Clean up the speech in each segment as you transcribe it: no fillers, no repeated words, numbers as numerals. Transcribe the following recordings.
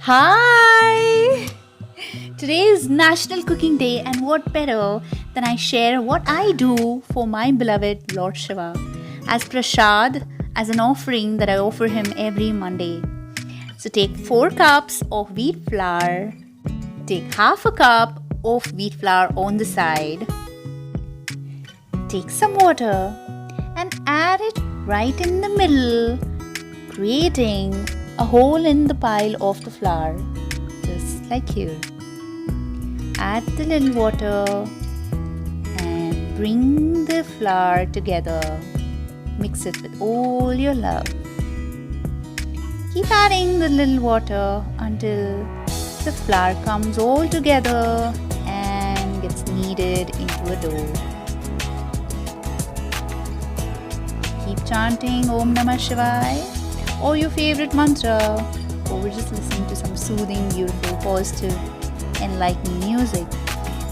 Hi! Today is National Cooking Day, and what better than I share what I do for my beloved Lord Shiva as prasad, as an offering that I offer him every Monday. So take 4 cups of wheat flour, take half a cup of wheat flour on the side, take some water and add it right in the middle, creating a hole in the pile of the flour, just like here. Add the little water and bring the flour together. Mix it with all your love. Keep adding the little water until the flour comes all together and gets kneaded into a dough. Keep chanting Om Namah Shivaya or your favorite mantra, or just listening to some soothing, beautiful, positive, enlightening music.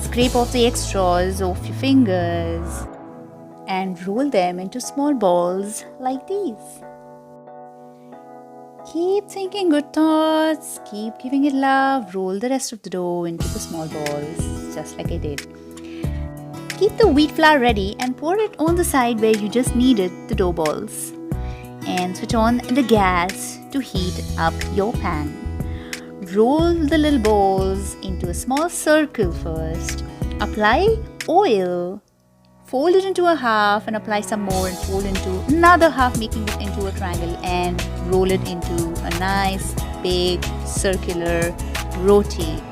Scrape off the extras off your fingers and roll them into small balls like these. Keep thinking good thoughts, keep giving it love, roll the rest of the dough into the small balls, just like I did. Keep the wheat flour ready and pour it on the side where you just kneaded the dough balls. And switch on the gas to heat up your pan. Roll the little balls into a small circle first. Apply oil. Fold it into a half and apply some more and fold into another half, making it into a triangle, and roll it into a nice big circular roti.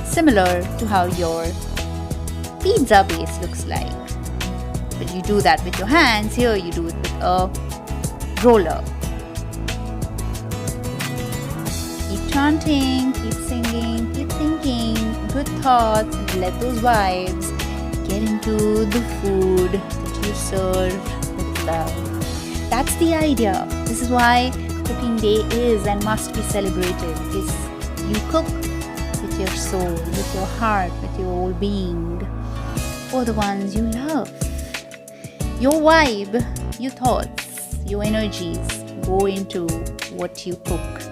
Similar to how your pizza base looks like. But you do that with your hands. Here you do it with a roller. Keep chanting, keep singing, keep thinking good thoughts, and let those vibes get into the food that you serve with love. That's the idea. This is why Cooking Day is and must be celebrated. Is you cook with your soul, with your heart, with your whole being, for the ones you love. Your vibe, your thoughts, your energies go into what you cook,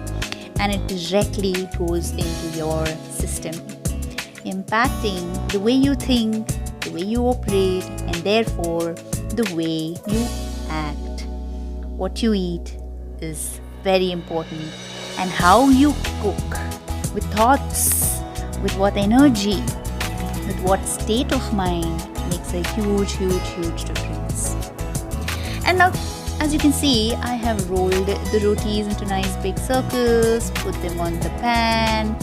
and it directly goes into your system, impacting the way you think, the way you operate, and therefore the way you act. What you eat is very important, and how you cook, with thoughts, with what energy, with what state of mind, makes a huge difference. And now, as you can see, I have rolled the rotis into nice big circles, put them on the pan,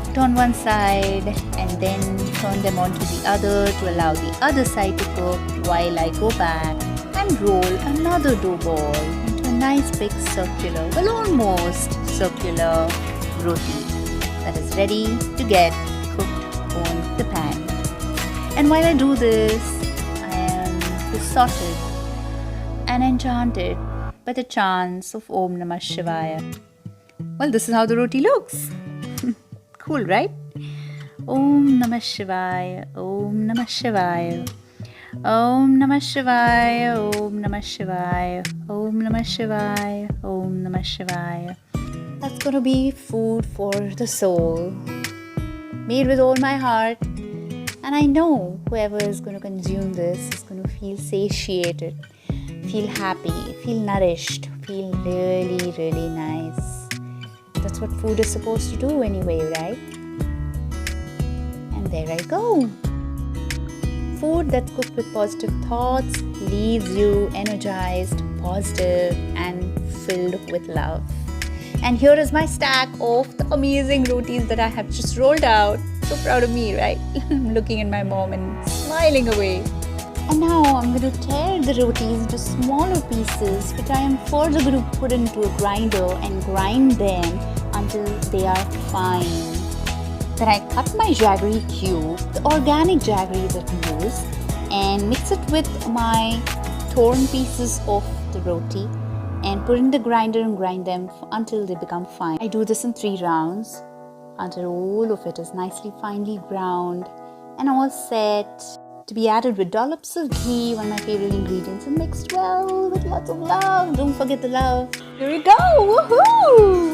cooked on one side, and then turn them onto the other to allow the other side to cook while I go back and roll another dough ball into a nice big circular, well, almost circular roti that is ready to get cooked on the pan. And while I do this, I am besotted and enchanted by the chants of Om Namah Shivaya. Well, this is how the roti looks. Cool, right? Om Namah Shivaya, Om Namah Shivaya, Om Namah Shivaya, Om Namah Shivaya, Om Namah Shivaya, Om Namah Shivaya. That's going to be food for the soul, made with all my heart. And I know whoever is going to consume this is going to feel satiated, feel happy, feel nourished, feel really nice. That's what food is supposed to do anyway, right? And there I go. Food that's cooked with positive thoughts leaves you energized, positive, and filled with love. And here is my stack of the amazing rotis that I have just rolled out. So proud of me, right? Looking at my mom and smiling away. And now I'm going to tear the rotis into smaller pieces, which I am further going to put into a grinder and grind them until they are fine. Then I cut my jaggery cube, the organic jaggery that we use, and mix it with my torn pieces of the roti and put in the grinder and grind them until they become fine. I do this in 3 rounds until all of it is nicely finely ground and all set to be added with dollops of ghee, one of my favorite ingredients, and mixed well with lots of love. Don't forget the love. Here we go! Woohoo!